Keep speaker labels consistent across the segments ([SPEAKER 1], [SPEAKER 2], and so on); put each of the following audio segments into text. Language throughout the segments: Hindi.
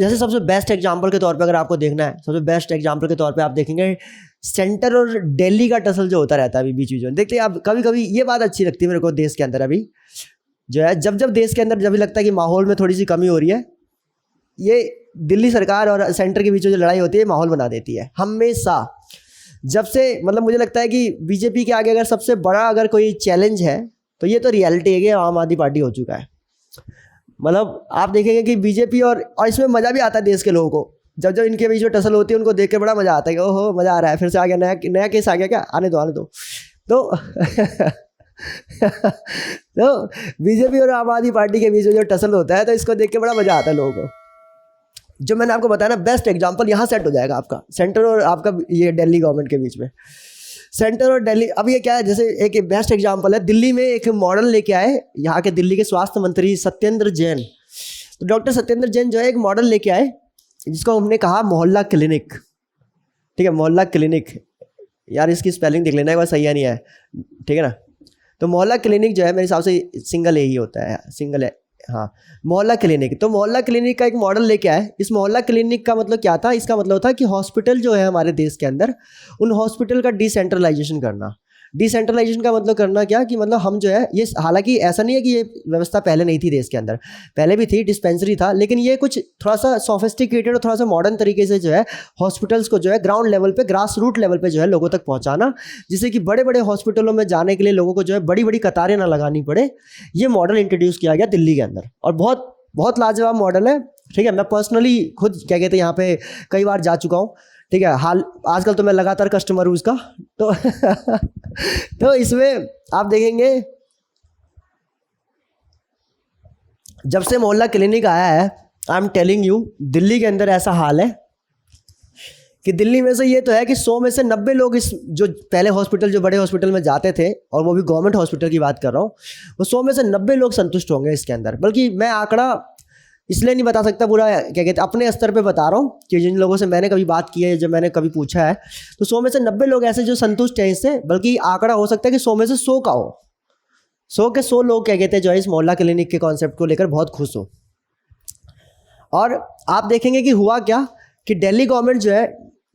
[SPEAKER 1] जैसे सबसे बेस्ट एग्जांपल के तौर पे अगर आपको देखना है, सबसे बेस्ट एग्जांपल के तौर पे आप देखेंगे सेंटर और दिल्ली का टसल जो होता रहता है अभी बीच बीच में। देखते हैं आप, कभी कभी ये बात अच्छी लगती है मेरे को देश के अंदर अभी जो है, जब जब देश के अंदर जब भी लगता है कि माहौल में थोड़ी सी कमी हो रही है, ये दिल्ली सरकार और सेंटर के बीच में जो लड़ाई होती है माहौल बना देती है हमेशा। जब से मतलब मुझे लगता है कि बीजेपी के आगे अगर सबसे बड़ा अगर कोई चैलेंज है तो ये तो रियलिटी है कि आम आदमी पार्टी हो चुका है। मतलब आप देखेंगे कि बीजेपी और इसमें मज़ा भी आता है देश के लोगों को, जब जब इनके बीच में टसल होती है उनको देख के बड़ा मज़ा आता है कि ओहो मज़ा आ रहा है, फिर से आ गया नया केस आ गया क्या, आने दो तो तो बीजेपी और आम आदमी पार्टी के बीच में जो टसल होता है तो इसको देख के बड़ा मज़ा आता है लोगों को। जो मैंने आपको बताया ना बेस्ट एग्जांपल यहाँ सेट हो जाएगा आपका सेंटर और आपका ये दिल्ली गवर्नमेंट के बीच में। सेंटर और दिल्ली, अब ये क्या है, जैसे एक बेस्ट एग्जांपल है, दिल्ली में एक मॉडल लेके आए यहाँ के दिल्ली के स्वास्थ्य मंत्री सत्येंद्र जैन। तो डॉक्टर सत्येंद्र जैन जो है एक मॉडल लेके आए जिसको हमने कहा मोहल्ला क्लिनिक। ठीक है, मोहल्ला क्लिनिक, यार इसकी स्पेलिंग देख लेना एक बार, सही है नहीं है, ठीक है ना। तो मोहल्ला क्लिनिक जो है मेरे हिसाब से सिंगल ए ही होता है, सिंगल है, हाँ मोहल्ला क्लिनिक। तो मोहल्ला क्लिनिक का एक मॉडल लेके आए। इस मोहल्ला क्लिनिक का मतलब क्या था, इसका मतलब था कि हॉस्पिटल जो है हमारे देश के अंदर, उन हॉस्पिटल का डिसेंट्रलाइजेशन करना। डिसेंट्रलाइजेशन का मतलब करना क्या कि मतलब हम जो है ये, हालांकि ऐसा नहीं है कि ये व्यवस्था पहले नहीं थी देश के अंदर, पहले भी थी, डिस्पेंसरी था, लेकिन ये कुछ थोड़ा सा सोफिस्टिकेटेड और थोड़ा सा मॉडर्न तरीके से जो है हॉस्पिटल्स को जो है ग्राउंड लेवल पे, ग्रास रूट लेवल पे जो है लोगों तक पहुंचाना, जिससे कि बड़े बड़े हॉस्पिटलों में जाने के लिए लोगों को जो है बड़ी बड़ी कतारें ना लगानी पड़े। ये मॉडल इंट्रोड्यूस किया गया दिल्ली के अंदर और बहुत बहुत लाजवाब मॉडल है। ठीक है, मैं पर्सनली खुद क्या कहते हैं यहाँ पे कई बार जा चुका हूँ। ठीक है, हाल आजकल तो मैं लगातार कस्टमर हूँ इसका। तो तो इसमें आप देखेंगे जब से मोहल्ला क्लिनिक आया है, I am telling you, Delhi के अंदर ऐसा हाल है कि दिल्ली में से ये तो है कि 100 में से 90 लोग इस जो पहले हॉस्पिटल, जो बड़े हॉस्पिटल में जाते थे, और वो भी गवर्नमेंट हॉस्पिटल की बात कर रहा हूँ, वो 100 में से 90 लोग संतुष्ट होंगे इसके अंदर। बल्कि मैं आंकड़ा इसलिए नहीं बता सकता पूरा, क्या कहते हैं, अपने स्तर पे बता रहा हूँ कि जिन लोगों से मैंने कभी बात की है, जब मैंने कभी पूछा है, तो 100 में से 90 लोग ऐसे जो संतुष्ट हैं इससे। बल्कि आंकड़ा हो सकता है कि 100 में से 100 का हो, 100 के 100 लोग क्या कहते हैं जो है इस मोहल्ला क्लिनिक के कॉन्सेप्ट को लेकर बहुत खुश हो। और आप देखेंगे कि हुआ क्या कि दिल्ली गवर्नमेंट जो है,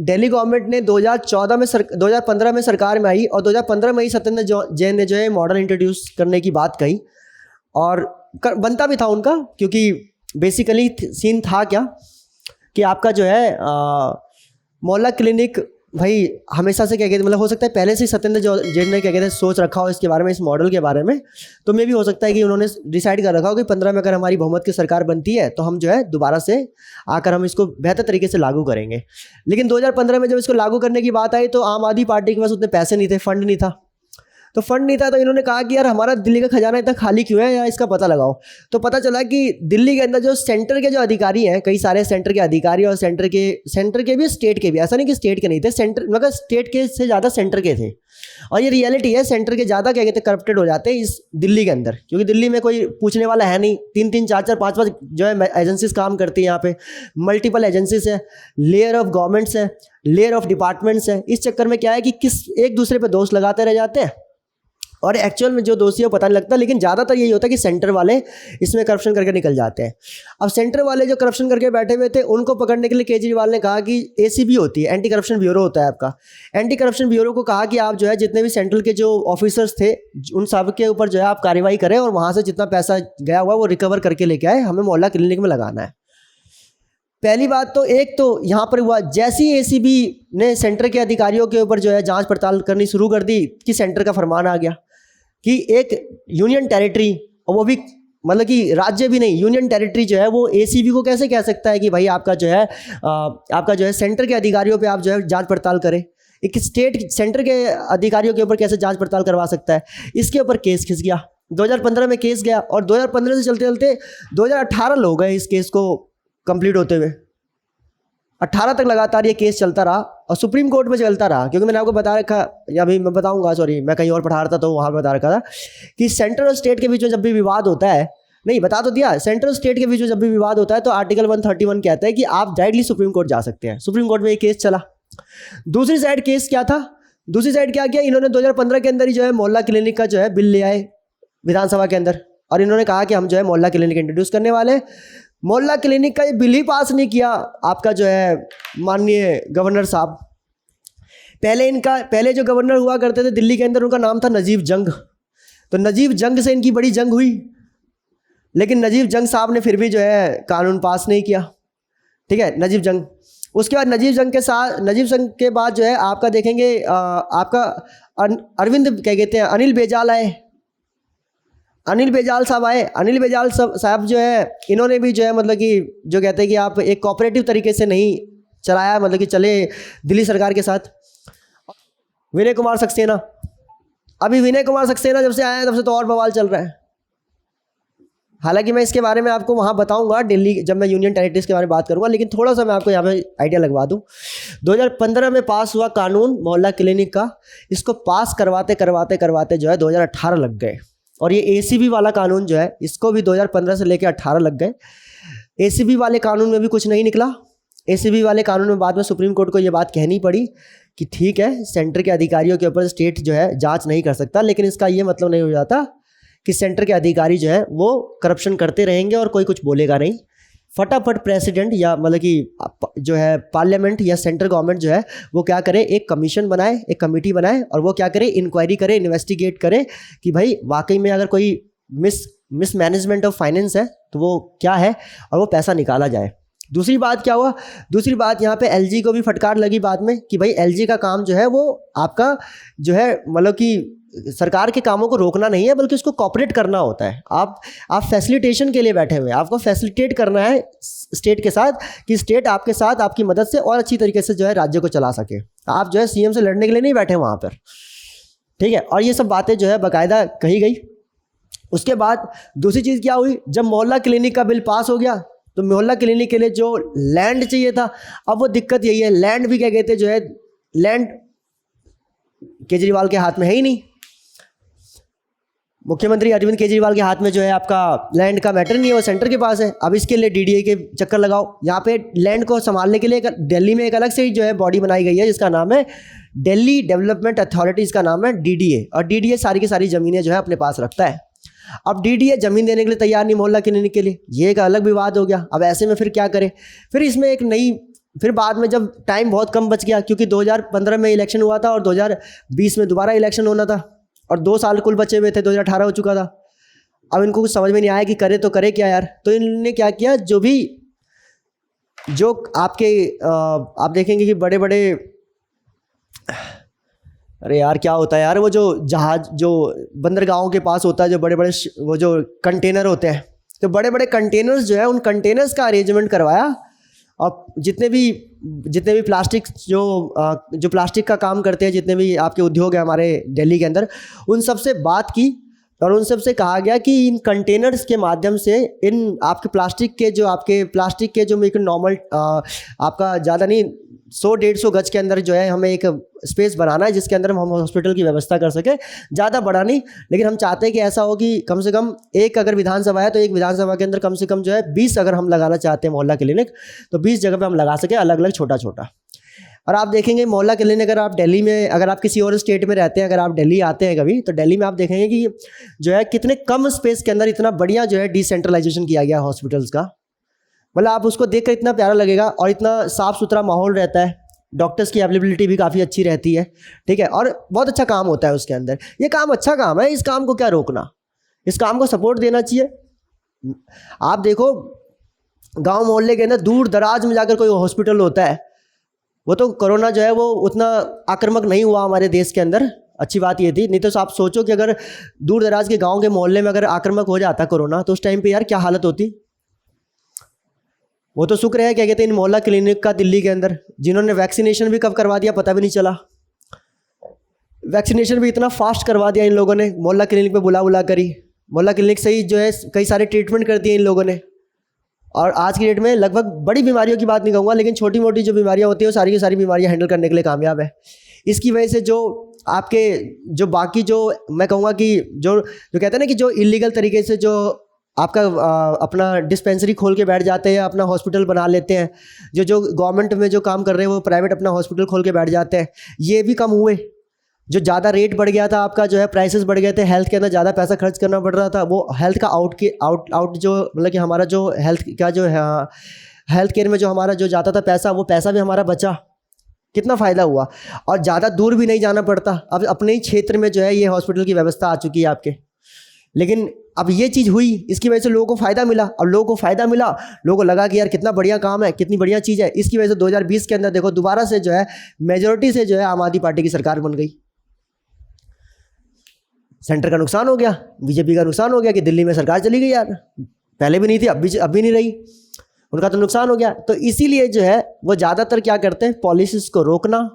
[SPEAKER 1] दिल्ली गवर्नमेंट ने 2015 में सरकार में आई और 2015 में ही सत्येंद्र जैन ने जो है मॉडल इंट्रोड्यूस करने की बात कही, और बनता भी था उनका, क्योंकि बेसिकली सीन था क्या कि आपका जो है मोहल्ला क्लिनिक भाई हमेशा से क्या कहते हैं, मतलब हो सकता है पहले से सत्येंद्र जैन ने क्या कहते हैं सोच रखा हो इसके बारे में, इस मॉडल के बारे में। तो मे भी हो सकता है कि उन्होंने डिसाइड कर रखा हो कि 15 में अगर हमारी बहुमत की सरकार बनती है तो हम जो है दोबारा से आकर हम इसको बेहतर तरीके से लागू करेंगे। लेकिन 2015 में जब इसको लागू करने की बात आई तो आम आदमी पार्टी के पास उतने पैसे नहीं थे, फंड नहीं था। तो फंड नहीं था तो इन्होंने कहा कि यार हमारा दिल्ली का खजाना इतना खाली क्यों है, या इसका पता लगाओ। तो पता चला कि दिल्ली के अंदर जो सेंटर के जो अधिकारी हैं, कई सारे सेंटर के अधिकारी, और सेंटर के भी, स्टेट के भी, ऐसा नहीं कि स्टेट के नहीं थे, सेंटर मगर स्टेट के से ज़्यादा सेंटर के थे। और ये रियलिटी है, सेंटर के ज़्यादा क्या कहते हैं करप्टेड हो जाते हैं इस दिल्ली के अंदर, क्योंकि दिल्ली में कोई पूछने वाला है नहीं। 3-3, 4-4, 5-5 जो है एजेंसीज काम करती है यहाँ पे, मल्टीपल एजेंसीज है, लेयर ऑफ गवर्नमेंट्स है, लेयर ऑफ डिपार्टमेंट्स है। इस चक्कर में क्या है कि एक दूसरे पर दोष लगाते रह जाते हैं और एक्चुअल में जो दोषी है पता नहीं लगता। लेकिन ज़्यादातर यही होता है कि सेंटर वाले इसमें करप्शन करके निकल जाते हैं। अब सेंटर वाले जो करप्शन करके बैठे हुए थे उनको पकड़ने के लिए केजरीवाल ने कहा कि एसीबी होती है, एंटी करप्शन ब्यूरो होता है आपका, एंटी करप्शन ब्यूरो को कहा कि आप जो है जितने भी सेंट्रल के जो ऑफिसर्स थे उन सब के ऊपर जो है आप कार्रवाई करें और वहाँ से जितना पैसा गया हुआ वो रिकवर करके लेके आए, हमें मोहल्ला क्लिनिक में लगाना है। पहली बात तो एक तो यहाँ पर हुआ, जैसे ही एसीबी ने सेंटर के अधिकारियों के ऊपर जो है जांच पड़ताल करनी शुरू कर दी कि सेंटर का फरमान आ गया कि एक यूनियन टेरिटरी, और वो भी मतलब कि राज्य भी नहीं, यूनियन टेरिटरी जो है वो एसीबी को कैसे कह सकता है कि भाई आपका जो है सेंटर के अधिकारियों पे आप जो है जांच पड़ताल करें। एक स्टेट सेंटर के अधिकारियों के ऊपर कैसे जांच पड़ताल करवा सकता है। इसके ऊपर केस खिंच गया, 2015 में केस गया और 2015 से चलते चलते 2018 लोग गए इस केस को कंप्लीट होते हुए। 18 तक लगातार ये केस चलता रहा और सुप्रीम कोर्ट में चलता रहा, क्योंकि मैंने आपको बता रखा, या अभी मैं बताऊंगा, सॉरी मैं कहीं और पढ़ा रहा था तो वहाँ बता रखा था कि सेंट्रल और स्टेट के बीच में जब भी विवाद होता है, नहीं बता तो दिया, सेंट्रल स्टेट के बीच में जब भी विवाद होता है तो आर्टिकल 131 कहता है कि आप डायरेक्टली सुप्रीम कोर्ट जा सकते हैं। सुप्रीम कोर्ट में ये केस चला। दूसरी साइड केस क्या था, दूसरी साइड क्या किया, इन्होंने 2015 के अंदर ही जो है मोहल्ला क्लिनिक का जो है बिल ले आए विधानसभा के अंदर, और इन्होंने कहा कि हम जो है मोहल्ला क्लिनिक इंट्रोड्यूस करने वाले हैं। मोहल्ला क्लिनिक का ये बिल ही पास नहीं किया आपका जो है माननीय गवर्नर साहब। पहले जो गवर्नर हुआ करते थे दिल्ली के अंदर, उनका नाम था नजीब जंग। तो नजीब जंग से इनकी बड़ी जंग हुई, लेकिन नजीब जंग साहब ने फिर भी जो है कानून पास नहीं किया। ठीक है, नजीब जंग। उसके बाद नजीब जंग के बाद जो है आपका देखेंगे आपका अरविंद क्या कहते हैं अनिल बेजाल आए। अनिल बेजाल साहब आए। अनिल बेजाल साहब जो है इन्होंने भी जो है मतलब कि जो कहते हैं कि आप एक कोऑपरेटिव तरीके से नहीं चलाया, मतलब कि चले दिल्ली सरकार के साथ। विनय कुमार सक्सेना, अभी विनय कुमार सक्सेना जब से आया है तब से तो और बवाल चल रहा है। हालांकि मैं इसके बारे में आपको वहाँ बताऊंगा दिल्ली जब मैं यूनियन टेरिटरीज के बारे में बात करूंगा, लेकिन थोड़ा सा मैं आपको यहाँ पे आइडिया लगवा दूँ। 2015 में पास हुआ कानून मोहल्ला क्लिनिक का, इसको पास करवाते जो है 2018 लग गए। और ये एसीबी वाला कानून जो है इसको भी 2015 से लेकर 18 लग गए। एसीबी वाले कानून में भी कुछ नहीं निकला। एसीबी वाले कानून में बाद में सुप्रीम कोर्ट को ये बात कहनी पड़ी कि ठीक है, सेंटर के अधिकारियों के ऊपर स्टेट जो है जांच नहीं कर सकता, लेकिन इसका ये मतलब नहीं हो जाता कि सेंटर के अधिकारी जो है वो करप्शन करते रहेंगे और कोई कुछ बोलेगा नहीं। फटाफट प्रेसिडेंट या मतलब कि जो है पार्लियामेंट या सेंट्रल गवर्नमेंट जो है वो क्या करे, एक कमीशन बनाए, एक कमेटी बनाए और वो क्या करे, इंक्वायरी करे, इन्वेस्टिगेट करे कि भाई वाकई में अगर कोई मिसमैनेजमेंट ऑफ फाइनेंस है तो वो क्या है और वो पैसा निकाला जाए। दूसरी बात क्या हुआ, दूसरी बात यहाँ पे एलजी को भी फटकार लगी बाद में कि भाई एलजी का काम जो है वो आपका जो है मतलब कि सरकार के कामों को रोकना नहीं है बल्कि उसको कॉपरेट करना होता है। आप फैसिलिटेशन के लिए बैठे हुए हैं, आपको फैसिलिटेट करना है स्टेट के साथ कि स्टेट आपके साथ आपकी मदद से और अच्छी तरीके से जो है राज्य को चला सके। आप जो है सीएम से लड़ने के लिए नहीं बैठे वहाँ पर, ठीक है। और ये सब बातें जो है बाकायदा कही गई। उसके बाद दूसरी चीज़ क्या हुई, जब मोहल्ला क्लिनिक का बिल पास हो गया तो मोहल्ला क्लिनिक के लिए जो लैंड चाहिए था, अब वो दिक्कत यही है, लैंड भी क्या कहते हैं जो है लैंड केजरीवाल के हाथ में है ही नहीं। मुख्यमंत्री अरविंद केजरीवाल के हाथ में जो है आपका लैंड का मैटर नहीं है, वो सेंटर के पास है। अब इसके लिए डीडीए के चक्कर लगाओ। यहाँ पे लैंड को संभालने के लिए दिल्ली में एक अलग से जो है बॉडी बनाई गई है जिसका नाम है दिल्ली डेवलपमेंट अथॉरिटी, इसका नाम है डीडीए। और डीडीए सारी की सारी ज़मीनें जो है अपने पास रखता है। अब डीडीए ज़मीन देने के लिए तैयार नहीं मोहल्ला क्लिनिक के लिए, ये एक अलग विवाद हो गया। अब ऐसे में फिर क्या करें, फिर इसमें एक नई, फिर बाद में जब टाइम बहुत कम बच गया क्योंकि 2015 में इलेक्शन हुआ था और 2020 में दोबारा इलेक्शन होना था और 2 साल कुल बचे हुए थे, 2018 हो चुका था। अब इनको कुछ समझ में नहीं आया कि करे तो करे क्या यार। तो इन्होंने क्या किया, जो आपके आप देखेंगे कि बड़े बड़े, अरे यार क्या होता है यार, वो जो जहाज जो बंदरगाहों के पास होता है, जो बड़े बड़े वो जो कंटेनर होते हैं, तो बड़े बड़े कंटेनर्स जो है उन कंटेनर्स का अरेंजमेंट करवाया। और जितने भी प्लास्टिक जो प्लास्टिक का काम करते हैं, जितने भी आपके उद्योग हैं हमारे दिल्ली के अंदर, उन सब से बात की और उन सब से कहा गया कि इन कंटेनर्स के माध्यम से इन आपके प्लास्टिक के जो एक नॉर्मल आपका ज़्यादा नहीं 100-150 गज के अंदर जो है हमें एक स्पेस बनाना है जिसके अंदर हम हॉस्पिटल की व्यवस्था कर सकें। ज़्यादा बड़ा नहीं, लेकिन हम चाहते हैं कि ऐसा हो कि कम से कम एक अगर विधानसभा है तो एक विधानसभा के अंदर कम से कम जो है 20 अगर हम लगाना चाहते हैं मोहल्ला क्लिनिक तो 20 जगह पे हम लगा सकें, अलग अलग छोटा छोटा। और आप देखेंगे मोहल्ला क्लिनिक अगर आप दिल्ली में, अगर आप किसी और स्टेट में रहते हैं, अगर आप दिल्ली आते हैं कभी, तो दिल्ली में आप देखेंगे कि जो है कितने कम स्पेस के अंदर इतना बढ़िया जो है डिसेंट्रलाइजेशन किया गया हॉस्पिटल्स का। मतलब आप उसको देख कर इतना प्यारा लगेगा और इतना साफ़ सुथरा माहौल रहता है, डॉक्टर्स की अवेलेबिलिटी भी काफ़ी अच्छी रहती है, ठीक है। और बहुत अच्छा काम होता है उसके अंदर। ये काम अच्छा काम है, इस काम को क्या रोकना, इस काम को सपोर्ट देना चाहिए। आप देखो गांव मोहल्ले के अंदर दूर दराज में जाकर कोई हॉस्पिटल होता है, वो तो कोरोना जो है वो उतना आक्रामक नहीं हुआ हमारे देश के अंदर, अच्छी बात ये थी। नहीं तो आप सोचो कि अगर दूर दराज के गांव के मोहल्ले में अगर आक्रामक हो जाता कोरोना तो उस टाइम पे यार क्या हालत होती। वो तो शुक्र है क्या कहते हैं इन मोहल्ला क्लिनिक का दिल्ली के अंदर, जिन्होंने वैक्सीनेशन भी कब करवा दिया पता भी नहीं चला। वैक्सीनेशन भी इतना फास्ट करवा दिया इन लोगों ने, मोहल्ला क्लिनिक पे बुला करी, मोहल्ला क्लिनिक से ही जो है कई सारे ट्रीटमेंट कर दिए इन लोगों ने। और आज की डेट में लगभग बड़ी बीमारियों की बात नहीं कहूँगा, लेकिन छोटी मोटी जो बीमारियाँ होती हैं वो सारी की सारी बीमारियाँ हैंडल करने के लिए कामयाब है। इसकी वजह से जो आपके जो बाकी जो मैं कहूँगा कि जो कहते हैं ना कि जो इलीगल तरीके से जो आपका अपना डिस्पेंसरी खोल के बैठ जाते हैं, अपना हॉस्पिटल बना लेते हैं, जो गवर्नमेंट में जो काम कर रहे हैं वो प्राइवेट अपना हॉस्पिटल खोल के बैठ जाते हैं, ये भी कम हुए। जो ज़्यादा रेट बढ़ गया था आपका, जो है प्राइसेस बढ़ गए थे, हेल्थ के अंदर ज़्यादा पैसा खर्च करना पड़ रहा था, वो हेल्थ का आउट जो मतलब कि हमारा जो हेल्थ का जो है, हेल्थ केयर में जो हमारा जो जाता था पैसा, वो पैसा भी हमारा बचा, कितना फ़ायदा हुआ। और ज़्यादा दूर भी नहीं जाना पड़ता, अब अपने ही क्षेत्र में जो है ये हॉस्पिटल की व्यवस्था आ चुकी है आपके। लेकिन अब ये चीज़ हुई, इसकी वजह से लोगों को फ़ायदा मिला, और लोगों को फ़ायदा मिला, लोगों को लगा कि यार कितना बढ़िया काम है, कितनी बढ़िया चीज़ है। इसकी वजह से 2020 के अंदर देखो दोबारा से जो है मेजोरिटी से जो है आम आदमी पार्टी की सरकार बन गई। सेंटर का नुकसान हो गया, बीजेपी का नुकसान हो गया कि दिल्ली में सरकार चली गई यार, पहले भी नहीं थी, अब भी नहीं रही, उनका तो नुकसान हो गया। तो इसीलिए जो है वो ज़्यादातर क्या करते हैं, पॉलिसीज़ को रोकना,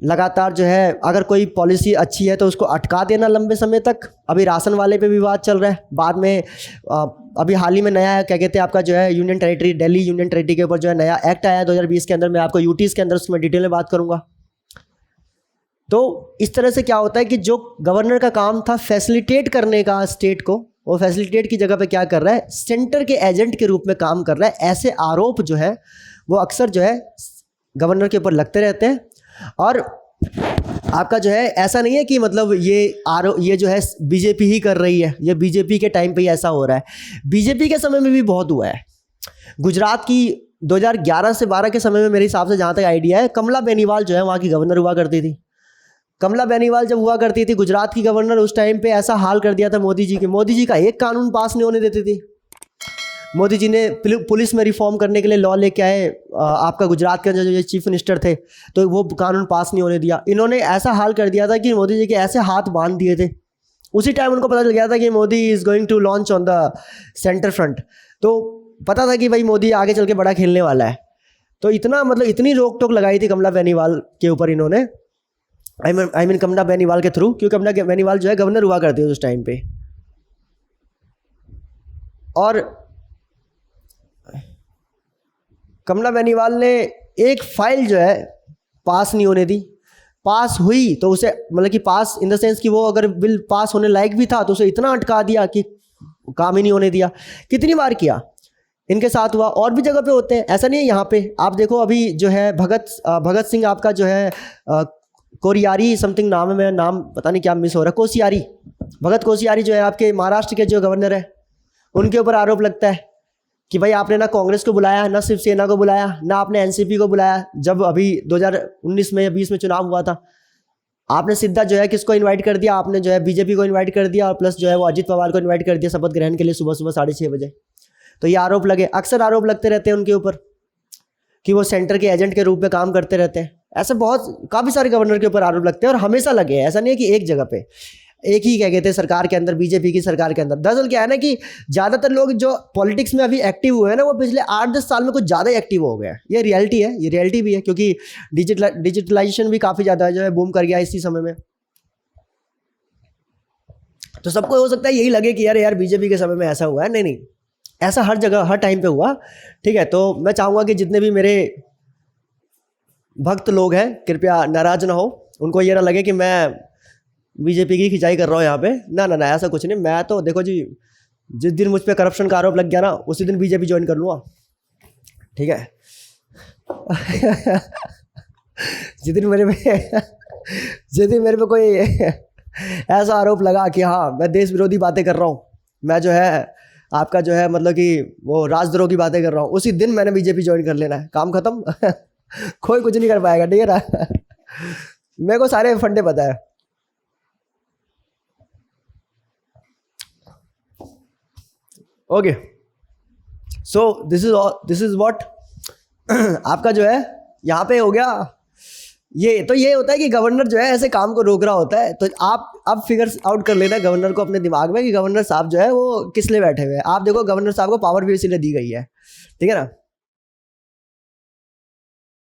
[SPEAKER 1] लगातार जो है अगर कोई पॉलिसी अच्छी है तो उसको अटका देना लंबे समय तक। अभी राशन वाले पे विवाद चल रहा है, बाद में अभी हाल ही में नया क्या कहते हैं आपका जो है union territory, Delhi union territory के ऊपर जो है नया एक्ट आया है 2020 के अंदर, मैं आपको यूटीज़ के अंदर उसमें डिटेल में बात करूँगा। तो इस तरह से क्या होता है कि जो गवर्नर का काम था फैसिलिटेट करने का स्टेट को, वो फैसिलिटेट की जगह पे क्या कर रहा है, सेंटर के एजेंट के रूप में काम कर रहा है। ऐसे आरोप जो है वो अक्सर जो है गवर्नर के ऊपर लगते रहते हैं। और आपका जो है ऐसा नहीं है कि मतलब ये जो है बीजेपी ही कर रही है, ये बीजेपी के टाइम पे ही ऐसा हो रहा है, बीजेपी के समय में भी बहुत हुआ है। गुजरात की 2011 से 12 के समय में मेरे हिसाब से जहाँ तक आइडिया है, कमला बेनीवाल जो है वहाँ की गवर्नर हुआ करती थी। कमला बेनीवाल जब हुआ करती थी गुजरात की गवर्नर, उस टाइम पे ऐसा हाल कर दिया था मोदी जी का एक कानून पास नहीं होने देती थी। मोदी जी ने पुलिस में रिफॉर्म करने के लिए लॉ लेके आए, आपका गुजरात के जो चीफ मिनिस्टर थे, तो वो कानून पास नहीं होने दिया। इन्होंने ऐसा हाल कर दिया था कि मोदी जी के ऐसे हाथ बांध दिए थे, उसी टाइम उनको पता चल गया था कि Modi is going to launch on the centre front. तो पता था कि भाई मोदी आगे चल के बड़ा खेलने वाला है। तो इतना मतलब इतनी रोक टोक लगाई थी कमला बेनीवाल के ऊपर इन्होंने, आई मीन कमला बेनीवाल के थ्रू, क्योंकि कमला बेनीवाल जो है गवर्नर हुआ करती है उस टाइम पे। और कमला बेनीवाल ने एक फाइल जो है पास नहीं होने दी, पास हुई तो उसे मतलब कि पास इन द सेंस कि वो अगर बिल पास होने लायक भी था तो उसे इतना अटका दिया कि काम ही नहीं होने दिया। कितनी बार किया, इनके साथ हुआ, और भी जगह पे होते हैं, ऐसा नहीं है। यहाँ पे आप देखो अभी जो है भगत सिंह आपका जो है कोरियारी समथिंग नाम है, मैं नाम पता नहीं क्या मिस हो रहा है, कोसियारी, भगत कोसियारी जो है आपके महाराष्ट्र के जो गवर्नर है, उनके ऊपर आरोप लगता है कि भाई आपने ना कांग्रेस को बुलाया, ना शिवसेना को बुलाया, ना आपने एनसीपी को बुलाया। जब अभी 2019 में या 20 में चुनाव हुआ था, आपने सीधा जो है किसको इनवाइट कर दिया, आपने जो है बीजेपी को इनवाइट कर दिया, और प्लस जो है वो अजित पवार को इनवाइट कर दिया शपथ ग्रहण के लिए सुबह सुबह 6:30 बजे। तो ये आरोप लगे, अक्सर आरोप लगते रहते हैं उनके ऊपर कि वो सेंटर के एजेंट के रूप में काम करते रहते हैं। ऐसे बहुत काफ़ी सारे गवर्नर के ऊपर आरोप लगते हैं और हमेशा लगे हैं, ऐसा नहीं है कि एक जगह पे, एक ही क्या कहते हैं सरकार के अंदर, बीजेपी की सरकार के अंदर। दरअसल क्या है ना कि ज़्यादातर लोग जो पॉलिटिक्स में अभी एक्टिव हुए हैं ना, वो पिछले 8-10 साल में कुछ ज़्यादा एक्टिव हो गए हैं। ये रियलिटी है, ये रियलिटी भी है, क्योंकि डिजिटलाइजेशन भी काफ़ी ज़्यादा जो है बूम कर गया इसी समय में। तो सबको हो सकता है यही लगे कि यार बीजेपी के समय में ऐसा हुआ है, नहीं नहीं, ऐसा हर जगह हर टाइम पे हुआ। ठीक है, तो मैं चाहूँगा कि जितने भी मेरे भक्त लोग हैं कृपया नाराज ना हो, उनको ये ना लगे कि मैं बीजेपी की खिंचाई कर रहा हूँ यहाँ पे, ना ना ना, ऐसा कुछ नहीं। मैं तो देखो जी, जिस दिन मुझ पे करप्शन का आरोप लग गया ना, उसी दिन बीजेपी ज्वाइन कर लूँगा, ठीक है। जिस दिन मेरे पे कोई ऐसा आरोप लगा कि हाँ मैं देश विरोधी बातें कर रहा हूँ, मैं जो है आपका जो है मतलब कि वो राजद्रोह की बातें कर रहा हूँ, उसी दिन मैंने बीजेपी ज्वाइन कर लेना है, काम खत्म। कोई कुछ नहीं कर पाएगा, ठीक है ना। मेरे को सारे फंडे पता है। Okay, so this is what आपका जो है यहाँ पे हो गया। ये होता है कि गवर्नर जो है ऐसे काम को रोक रहा होता है, तो आप फिगर्स आउट कर लेना गवर्नर को अपने दिमाग में कि गवर्नर साहब जो है वो किस लिए बैठे हुए हैं। आप देखो गवर्नर साहब को पावर भी इसीलिए दी गई है, ठीक है ना।